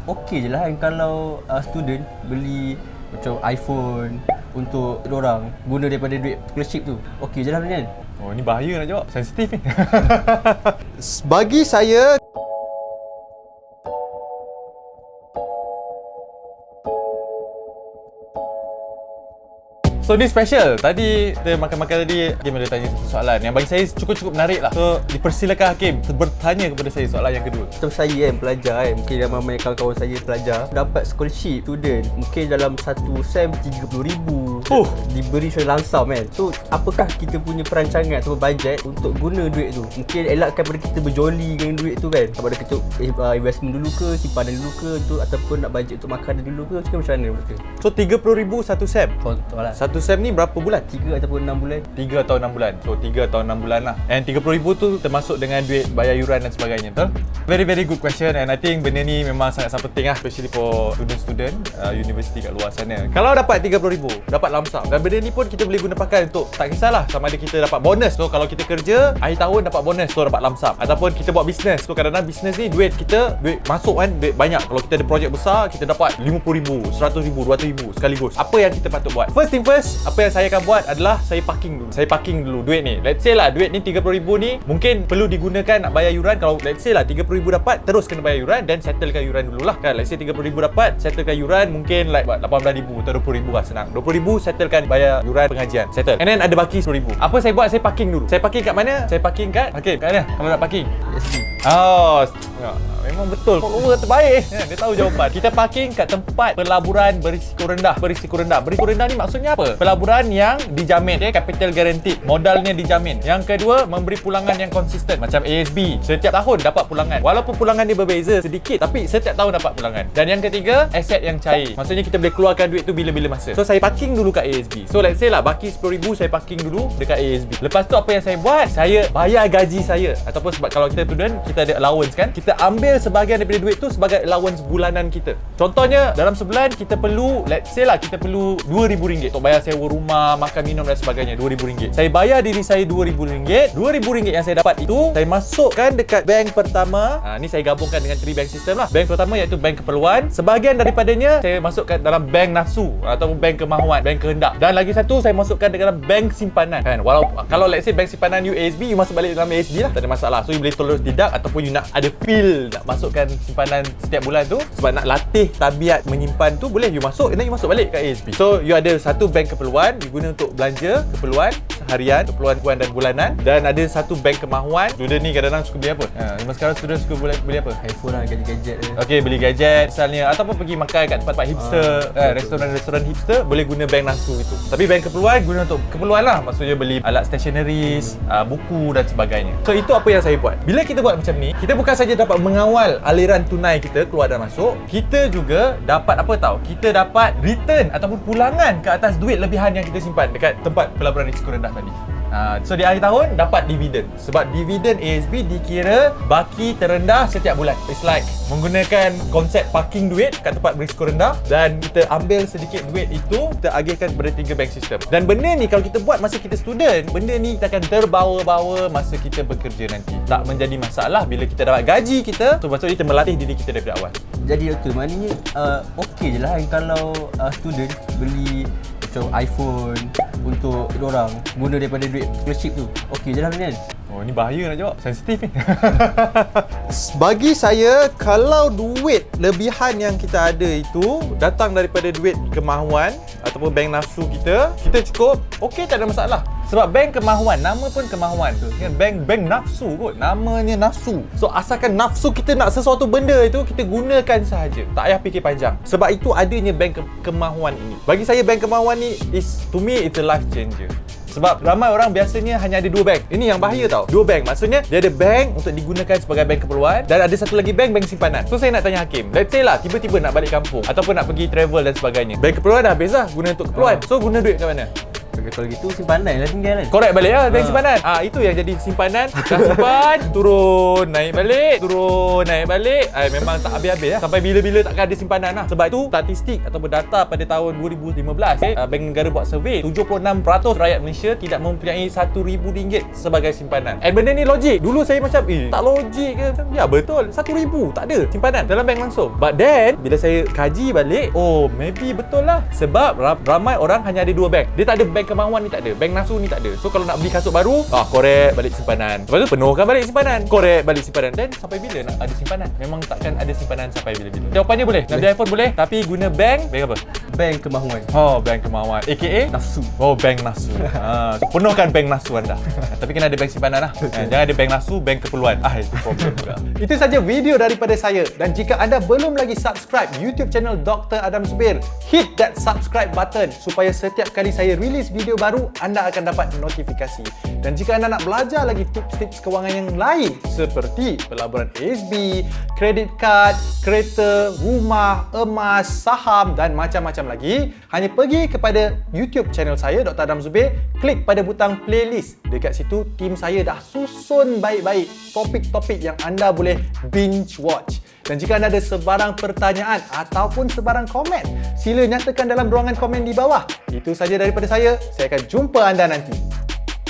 okey je lah kan kalau student beli macam iPhone untuk diorang guna daripada duit scholarship tu. Okey je lah kan. Oh, ni bahaya nak jawab. Sensitif ni. Bagi saya, So ni special. Tadi kita makan-makan tadi Hakim ada tanya satu soalan yang bagi saya cukup menarik lah. So dipersilakan Hakim bertanya kepada saya soalan yang kedua. Macam saya kan pelajar kan, mungkin ramai kawan-kawan saya pelajar dapat scholarship student mungkin dalam satu sem 30,000 diberi secara langsam kan. So apakah kita punya perancangan atau bajet untuk guna duit tu? Mungkin elakkan pada kita berjoli dengan duit tu kan. Sama ada kita investment dulu ke, simpanan dulu ke tu, ataupun nak bajet untuk makanan dulu ke, macam mana menurut kita? So 30,000 satu sem. Contoh lah Satu sem ni berapa bulan? 3 ataupun 6 bulan. 3 atau 6 bulan. So 3 atau 6 bulan lah. And 30,000 tu termasuk dengan duit bayar yuran dan sebagainya, betul? Very good question, and I think benda ni memang sangat-sangat penting lah, especially for student-student universiti kat luar sana. Kalau dapat 30,000, dapat lump sum, dan benda ni pun kita boleh guna pakai untuk, tak kisahlah sama ada kita dapat bonus. So kalau kita kerja akhir tahun dapat bonus, so dapat lump sum. Ataupun kita buat bisnes. So kadang-kadang bisnes ni duit masuk kan, duit banyak. Kalau kita ada projek besar, kita dapat 50,000, 100,000, 200,000 sekaligus. Apa yang kita patut buat? First thing first, apa yang saya akan buat adalah saya parking dulu duit ni. Let's say lah duit ni 30,000 ni mungkin perlu digunakan nak bayar yuran. Kalau let's say lah 30,000 dapat, terus kena bayar yuran dan settlekan yuran dululah kan. Let's say 30,000 dapat, settlekan yuran mungkin like 18,000 atau 20,000 lah, senang. 20,000 settlekan bayar yuran pengajian, settle. And then ada baki 10,000. Apa saya buat? Saya parking dulu. Saya parking kat mana? Saya parking kat kat mana kalau nak parking? SG. Oh, memang betul. Follower terbaik. Dia tahu jawapan. Kita parking kat tempat pelaburan berisiko rendah. Berisiko rendah ni maksudnya apa? Pelaburan yang dijamin, capital guaranteed, modalnya dijamin. Yang kedua, memberi pulangan yang konsisten macam ASB. Setiap tahun dapat pulangan. Walaupun pulangan dia berbeza sedikit, tapi setiap tahun dapat pulangan. Dan yang ketiga, aset yang cair. Maksudnya kita boleh keluarkan duit tu bila-bila masa. So saya parking dulu kat ASB. So let's say lah baki 10,000, saya parking dulu dekat ASB. Lepas tu apa yang saya buat? Saya bayar gaji saya. Ataupun sebab kalau kita student, kita ada allowance kan, kita ambil sebahagian daripada duit tu sebagai allowance bulanan kita. Contohnya dalam sebulan kita perlu, let's say lah kita perlu RM2,000 untuk bayar sewa rumah, makan minum dan sebagainya. RM2,000. Saya bayar diri saya RM2,000. RM2,000 yang saya dapat itu saya masukkan dekat bank pertama. Ni saya gabungkan dengan 3 bank system lah. Bank pertama iaitu bank keperluan. Sebahagian daripadanya saya masukkan dalam bank nafsu ataupun bank kemahuan, bank kehendak. Dan lagi satu saya masukkan dalam bank simpanan kan. Kalau let's say bank simpanan ASB, you masuk balik dalam ASB lah, tak ada masalah. So you boleh terus deduct, ataupun you nak ada feel nak masukkan simpanan setiap bulan tu sebab nak latih tabiat menyimpan tu, boleh you masuk and then you masuk balik kat ASB. So you ada satu bank keperluan diguna untuk belanja keperluan harian, keperluan puan dan bulanan, dan ada satu bank kemahuan. Student ni kadang-kadang suka beli apa? Sekarang student suka beli apa? iPhone lah, gadget-gadget. Okey, beli gadget misalnya, ataupun pergi makan kat tempat-tempat hipster, restoran-restoran hipster, boleh guna bank nafsu itu. Tapi bank keperluan guna untuk keperluan lah, maksudnya beli alat stationeries, buku dan sebagainya. So itu apa yang saya buat. Bila kita buat macam ni, kita bukan saja dapat mengawal aliran tunai kita keluar dan masuk, kita juga dapat apa tahu? Kita dapat return ataupun pulangan ke atas duit lebihan yang kita simpan dekat tempat pelaburan risiko rendah tadi. So di akhir tahun dapat dividen. Sebab dividen ASB dikira baki terendah setiap bulan. It's like menggunakan konsep parking duit kat tempat berisiko rendah, dan kita ambil sedikit duit itu, kita agihkan kepada 3 bank system. Dan benda ni kalau kita buat masa kita student, benda ni kita akan terbawa-bawa masa kita bekerja nanti. Tak menjadi masalah bila kita dapat gaji kita. So maksudnya kita melatih diri kita daripada awal. Jadi doktor, maknanya okey je lah kan kalau student beli macam iPhone untuk diorang guna daripada duit scholarship tu. Okey je lah kan. Oh, ni bahaya nak jawab. Sensitif ni. bagi saya, kalau duit lebihan yang kita ada itu datang daripada duit kemahuan ataupun bank nafsu kita cukup, okey, tak ada masalah. Sebab bank kemahuan, nama pun kemahuan tu. Bank nafsu kot, namanya nafsu. So asalkan nafsu kita nak sesuatu benda itu, kita gunakan sahaja. Tak payah fikir panjang. Sebab itu adanya bank kemahuan ini. Bagi saya bank kemahuan ni to me it's a life changer. Sebab ramai orang biasanya hanya ada 2 bank. Ini yang bahaya tau. 2 bank. Maksudnya dia ada bank untuk digunakan sebagai bank keperluan, dan ada satu lagi bank simpanan. So saya nak tanya Hakim, let's say lah tiba-tiba nak balik kampung ataupun nak pergi travel dan sebagainya. Bank keperluan dah habis lah guna untuk keperluan. So guna duit kat mana? Kalau gitu simpanan lah tinggal kan. Korek balik lah bank simpanan. Itu yang jadi simpanan. Dah simpan, turun, naik balik, turun, naik balik. Memang tak habis-habis lah. Sampai bila-bila takkan ada simpanan lah. Sebab itu statistik ataupun data pada tahun 2015, Bank Negara buat survey, 76% rakyat Malaysia tidak mempunyai RM1,000 sebagai simpanan. And benda ni logik. Dulu saya macam, tak logik ke? Ya betul, RM1,000 tak ada simpanan dalam bank langsung. But then, bila saya kaji balik, maybe betul lah. Sebab ramai orang hanya ada 2 bank. Dia tak ada bank kemahuan ni, tak ada. Bank nafsu ni tak ada. So kalau nak beli kasut baru, korek balik simpanan. Lepas tu penuhkan balik simpanan. Korek balik simpanan. Dan sampai bila nak ada simpanan? Memang takkan ada simpanan sampai bila-bila. Jawapannya boleh. Nak beli iPhone boleh, tapi guna bank apa? Bank kemahuan. Bank kemahuan. AKA Nafsu. bank nafsu. So penuhkan bank nafsu anda. Tapi kena ada bank simpanan lah. Jangan ada bank nafsu, bank keperluan. Itu problem juga. Itu saja video daripada saya, dan jika anda belum lagi subscribe YouTube channel Dr. Adam Zubir, hit that subscribe button supaya setiap kali saya release video baru, anda akan dapat notifikasi. Dan jika anda nak belajar lagi tips-tips kewangan yang lain seperti pelaburan ASB, kredit kad, kereta, rumah, emas, saham dan macam-macam lagi, hanya pergi kepada YouTube channel saya Dr. Adam Zubir, klik pada butang playlist. Dekat situ tim saya dah susun baik-baik topik-topik yang anda boleh binge watch. Dan jika anda ada sebarang pertanyaan ataupun sebarang komen, sila nyatakan dalam ruangan komen di bawah. Itu saja daripada saya akan jumpa anda nanti.